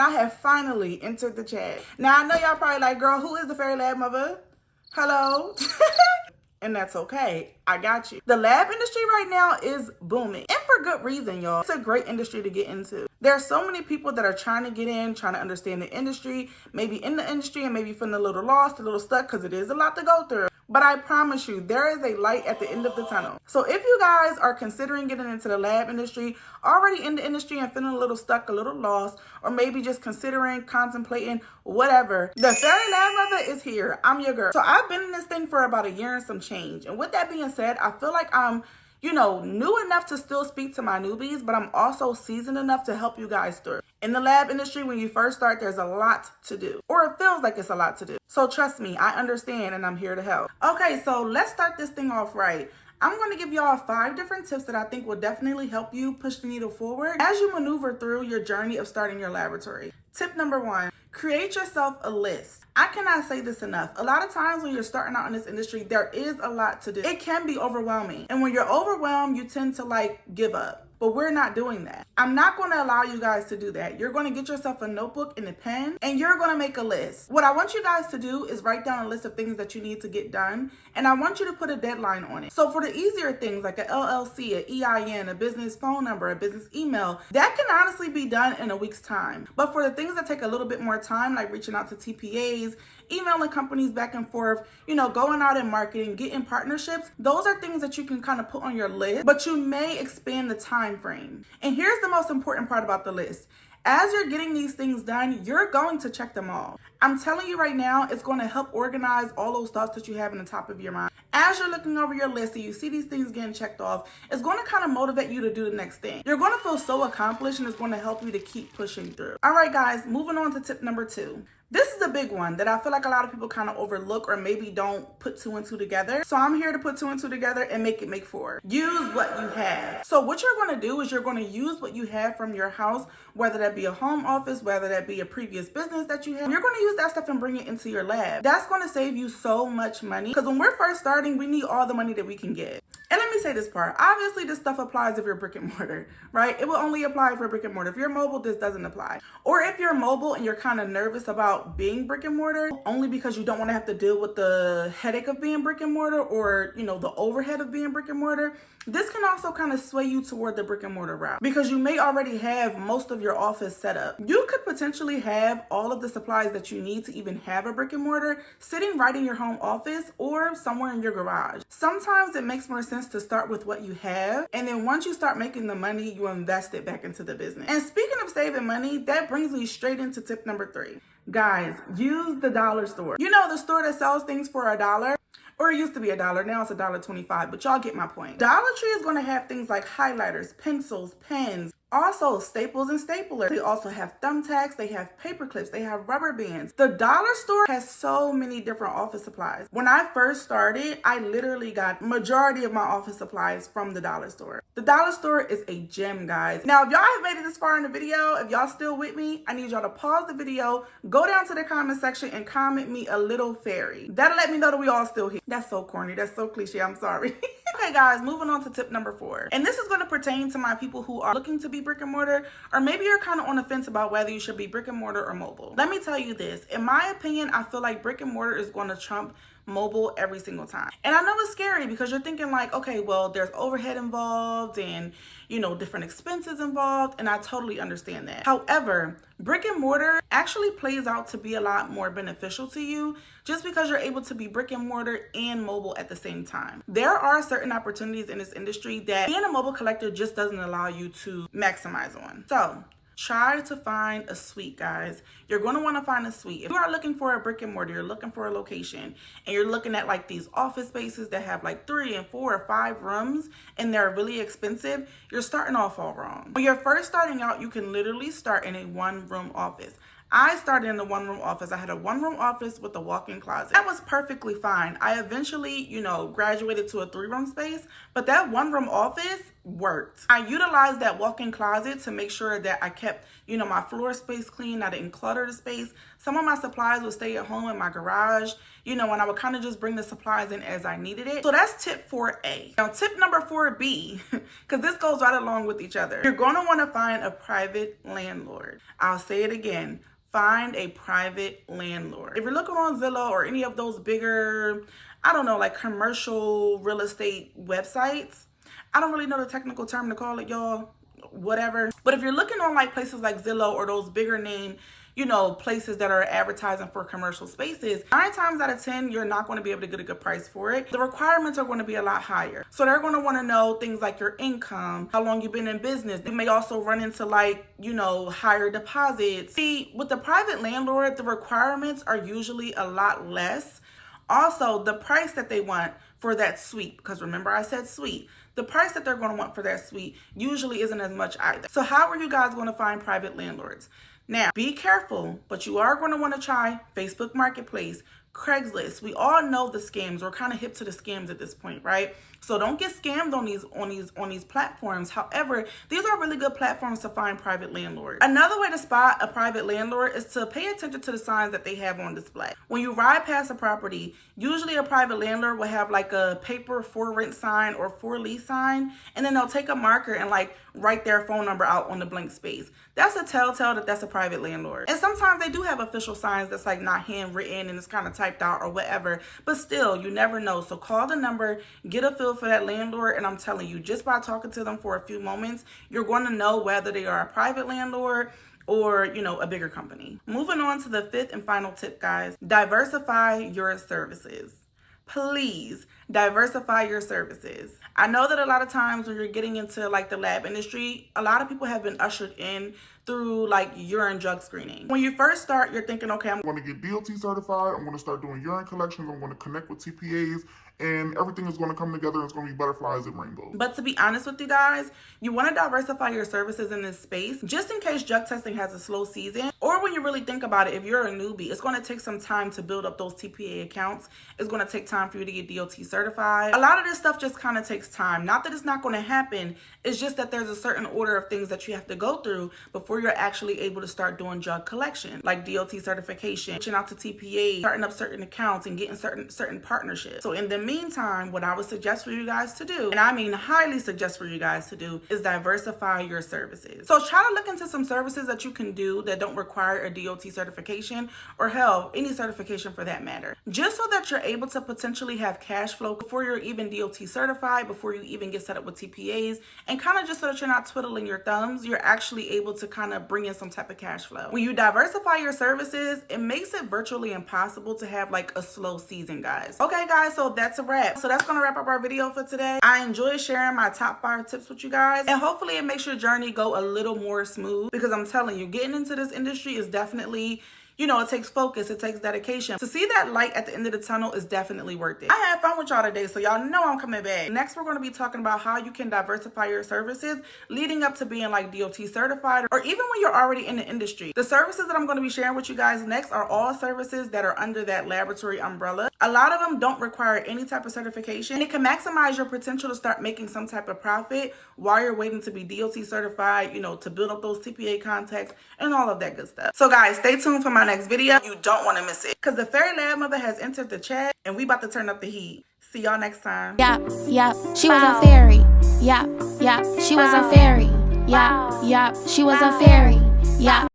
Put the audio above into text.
and I have finally entered the chat. Now, I know y'all probably like, girl, who is the Fairy Lab Mother? Hello? And that's okay. I got you. The lab industry right now is booming, and for good reason, y'all. It's a great industry to get into. There are so many people that are trying to get in, trying to understand the industry, maybe in the industry and maybe feeling a little lost, a little stuck, because it is a lot to go through. But I promise you, there is a light at the end of the tunnel. So if you guys are considering getting into the lab industry, already in the industry and feeling a little stuck, a little lost, or maybe just considering, contemplating, whatever, the Fairy Lab Mother is here. I'm your girl. So I've been in this thing for about a year and some change. And with that being said, I feel like I'm new enough to still speak to my newbies, but I'm also seasoned enough to help you guys through. In the lab industry, when you first start, there's a lot to do, or it feels like it's a lot to do. So trust me, I understand, and I'm here to help. Okay, so let's start this thing off right. I'm going to give y'all 5 different tips that I think will definitely help you push the needle forward as you maneuver through your journey of starting your laboratory. Tip number 1, create yourself a list. I cannot say this enough. A lot of times when you're starting out in this industry, there is a lot to do. It can be overwhelming. And when you're overwhelmed, you tend to give up. But we're not doing that. I'm not going to allow you guys to do that. You're going to get yourself a notebook and a pen, and you're going to make a list. What I want you guys to do is write down a list of things that you need to get done, and I want you to put a deadline on it. So for the easier things like an LLC, an EIN, a business phone number, a business email, that can honestly be done in a week's time. But for the things that take a little bit more time, like reaching out to TPAs, emailing companies back and forth, going out and marketing, getting partnerships, those are things that you can kind of put on your list, but you may expand the time frame. And here's the most important part about the list. As you're getting these things done, you're going to check them all. I'm telling you right now, it's going to help organize all those thoughts that you have in the top of your mind. As you're looking over your list and you see these things getting checked off, it's going to kind of motivate you to do the next thing. You're going to feel so accomplished, and it's going to help you to keep pushing through. All right, guys, moving on to tip number 2. This is a big one that I feel like a lot of people kind of overlook or maybe don't put 2 and 2 together. So I'm here to put 2 and 2 together and make it make 4. Use what you have. So what you're going to do is you're going to use what you have from your house, whether that be a home office, whether that be a previous business that you have. You're going to use that stuff and bring it into your lab. That's going to save you so much money, because when we're first starting, we need all the money that we can get. And let me say this part. Obviously, this stuff applies if you're brick and mortar, right? It will only apply for brick and mortar. If you're mobile, this doesn't apply. Or if you're mobile and you're kind of nervous about being brick and mortar, only because you don't want to have to deal with the headache of being brick and mortar, or, the overhead of being brick and mortar, this can also kind of sway you toward the brick and mortar route, because you may already have most of your office set up. You could potentially have all of the supplies that you need to even have a brick and mortar sitting right in your home office or somewhere in your garage. Sometimes it makes more sense to start with what you have, and then once you start making the money, you invest it back into the business. And speaking of saving money, that brings me straight into tip number 3. Guys, use the dollar store. The store that sells things for $1? Or it used to be $1, now it's $1.25, but y'all get my point. Dollar Tree is going to have things like highlighters, pencils, pens, also staples and staplers. They also have thumbtacks, they have paper clips, they have rubber bands. The dollar store has so many different office supplies. When I first started, I literally got majority of my office supplies from the dollar store. The dollar store is a gem, guys. Now, if y'all have made it this far in the video, if y'all still with me, I need y'all to pause the video, go down to the comment section and comment me a little fairy. That'll let me know that we all still here. That's so corny, that's so cliche, I'm sorry. Okay, guys, moving on to tip number 4. And this is going to pertain to my people who are looking to be brick and mortar, or maybe you're kind of on the fence about whether you should be brick and mortar or mobile. Let me tell you this. In my opinion, I feel like brick and mortar is going to trump mobile every single time. And I know it's scary, because you're thinking like, okay, well, there's overhead involved and, different expenses involved. And I totally understand that. However, brick and mortar actually plays out to be a lot more beneficial to you, just because you're able to be brick and mortar and mobile at the same time. There are certain opportunities in this industry that being a mobile collector just doesn't allow you to maximize on. So try to find a suite, guys. You're going to want to find a suite. If you are looking for a brick and mortar, you're looking for a location, and you're looking at like these office spaces that have like 3 and 4 or 5 rooms and they're really expensive, you're starting off all wrong. When you're first starting out, you can literally start in a 1-room office. I started in a 1-room office. I had a 1-room office with a walk-in closet. That was perfectly fine. I eventually, graduated to a 3-room space, but that 1-room office, worked. I utilized that walk-in closet to make sure that I kept, you know, my floor space clean. I didn't clutter the space. Some of my supplies would stay at home in my garage, you know, and I would kind of just bring the supplies in as I needed it. So that's tip 4A. Now tip number 4B, because this goes right along with each other. You're going to want to find a private landlord. I'll say it again. Find a private landlord. If you're looking on Zillow or any of those bigger, I don't know, like commercial real estate websites, I don't really know the technical term to call it, y'all, whatever. But if you're looking on like places like Zillow or those bigger name, you know, places that are advertising for commercial spaces, 9 times out of 10, you're not going to be able to get a good price for it. The requirements are going to be a lot higher. So they're going to want to know things like your income, how long you've been in business. They may also run into like, you know, higher deposits. See, with the private landlord, the requirements are usually a lot less. Also, the price that they want for that suite, because remember I said suite, the price that they're going to want for that suite usually isn't as much either. So how are you guys going to find private landlords? Now, be careful, but you are going to want to try Facebook Marketplace, Craigslist. We all know the scams. We're kind of hip to the scams at this point, right? So don't get scammed on these platforms. However, these are really good platforms to find private landlords. Another way to spot a private landlord is to pay attention to the signs that they have on display. When you ride past a property, usually a private landlord will have like a paper for rent sign or for lease sign, and then they'll take a marker and like write their phone number out on the blank space. That's a telltale that that's a private landlord. And sometimes they do have official signs that's like not handwritten and it's kind of typed out or whatever, but still, you never know. So call the number, get a feel for that landlord, and I'm telling you, just by talking to them for a few moments, you're going to know whether they are a private landlord or, you know, a bigger company. Moving on to the 5th and final tip, guys, diversify your services. Please diversify your services. I know that a lot of times when you're getting into like the lab industry, a lot of people have been ushered in through like urine drug screening. When you first start, you're thinking, okay, I'm going to get DOT certified, I'm going to start doing urine collections, I'm going to connect with TPAs, and everything is going to come together and it's going to be butterflies and rainbows. But to be honest with you guys, you want to diversify your services in this space just in case drug testing has a slow season, or when you really think about it, if you're a newbie, it's going to take some time to build up those TPA accounts. It's going to take time for you to get DOT certified. A lot of this stuff just kind of takes time. Not that it's not going to happen. It's just that there's a certain order of things that you have to go through before you're actually able to start doing drug collection, like DOT certification, reaching out to TPA, starting up certain accounts and getting certain partnerships. So in the meantime, what I would suggest for you guys to do, and I mean highly suggest for you guys to do, is diversify your services. So try to look into some services that you can do that don't require a DOT certification, or hell, any certification for that matter, just so that you're able to potentially have cash flow before you're even DOT certified, before you even get set up with TPAs, and kind of just so that you're not twiddling your thumbs, you're actually able to kind of bring in some type of cash flow. When you diversify your services, it makes it virtually impossible to have like a slow season, guys. Okay, guys, so that's a wrap. So that's gonna wrap up our video for today. I enjoy sharing my top 5 tips with you guys, and hopefully it makes your journey go a little more smooth, because I'm telling you, getting into this industry is definitely, you know, it takes focus, it takes dedication. To see that light at the end of the tunnel is definitely worth it. I had fun with y'all today, so y'all know I'm coming back. Next, we're going to be talking about how you can diversify your services leading up to being like DOT certified, or even when you're already in the industry. The services that I'm going to be sharing with you guys next are all services that are under that laboratory umbrella. A lot of them don't require any type of certification, and it can maximize your potential to start making some type of profit while you're waiting to be DOT certified, you know, to build up those TPA contacts and all of that good stuff. So guys, stay tuned for my next video. You don't want to miss it, because the fairy lab mother has entered the chat and we about to turn up the heat. See y'all next time. Yeah, she was a fairy. Yeah, she was a fairy. Yeah, she was a fairy. Yeah.